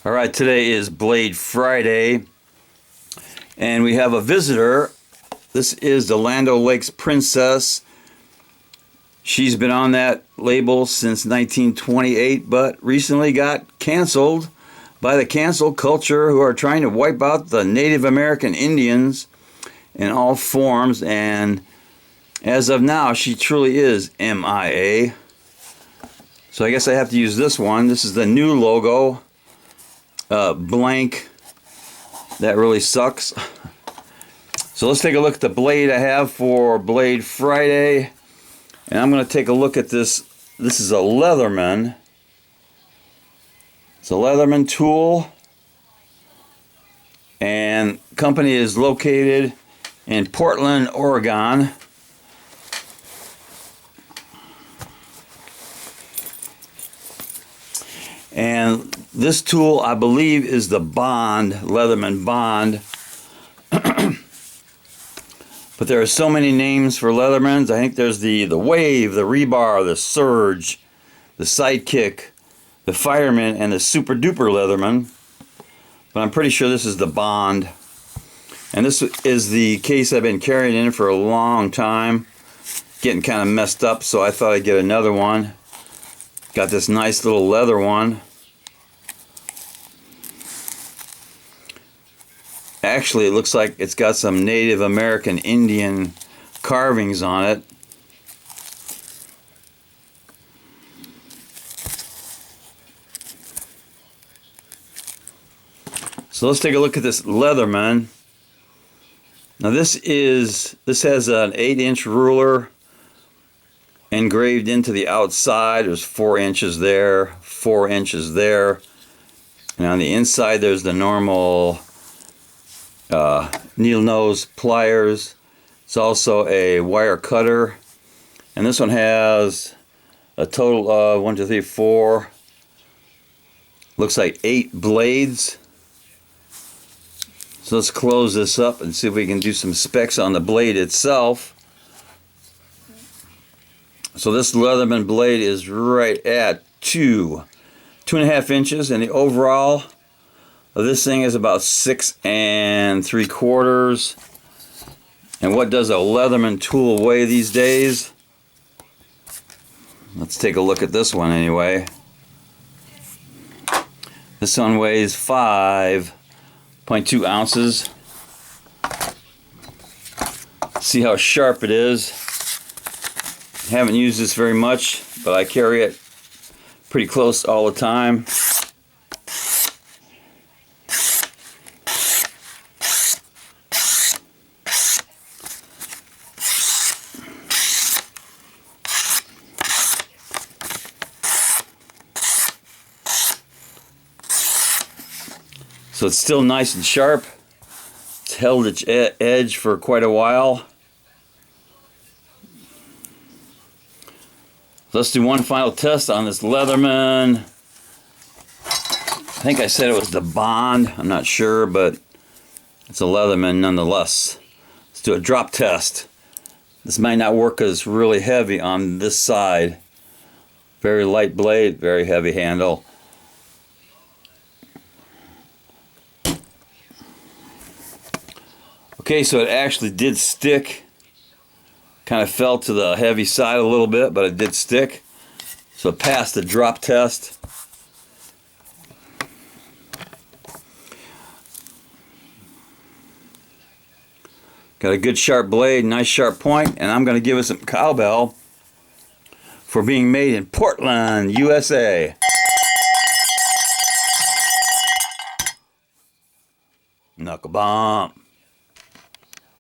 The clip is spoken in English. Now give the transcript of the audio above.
All right, today is Blade Friday, and we have a visitor. This is the Land O'Lakes Princess. She's been on that label since 1928, but recently got canceled by the cancel culture who are trying to wipe out the Native American Indians in all forms, and as of now, she truly is MIA. So I guess I have to use this one. This is the new logo. Blank. That really sucks. So let's take a look at the blade I have for Blade Friday. And I'm going to take a look at this. This is a LeatherMan. It's a LeatherMan tool. And the company is located in Portland, Oregon. And this tool, I believe, is the Bond, LeatherMan Bond. But there are so many names for LeatherMans. I think there's the Wave, the Rebar, the Surge, the Sidekick, the Fireman, and the Super Duper LeatherMan. But I'm pretty sure this is the Bond. And this is the case I've been carrying in for a long time. Getting kind of messed up, so I thought I'd get another one. Got this nice little leather one. Actually, it looks like it's got some Native American Indian carvings on it. So let's take a look at this LeatherMan. Now this has an 8-inch ruler engraved into the outside. There's 4 inches there, 4 inches there, and on the inside there's the normal needle nose pliers. It's also a wire cutter, and this one has a total of 1, 2, 3, 4. Looks like 8 blades. So let's close this up and see if we can do some specs on the blade itself. So this LeatherMan blade is right at 2.5 inches, and the overall of this thing is about 6 3/4. And what does a LeatherMan tool weigh these days? Let's take a look at this one anyway. This one weighs 5.2 ounces. See how sharp it is. Haven't used this very much, but I carry it pretty close all the time. So it's still nice and sharp. It's held its edge for quite a while. Let's do one final test on this LeatherMan. I think I said it was the Bond. I'm not sure, but it's a LeatherMan nonetheless. Let's do a drop test. This might not work because it's really heavy on this side. Very light blade, very heavy handle. Okay, so it actually did stick. Kind of fell to the heavy side a little bit, but it did stick. So it passed the drop test. Got a good sharp blade, nice sharp point, and I'm going to give it some cowbell for being made in Portland, USA. Knuckle bump.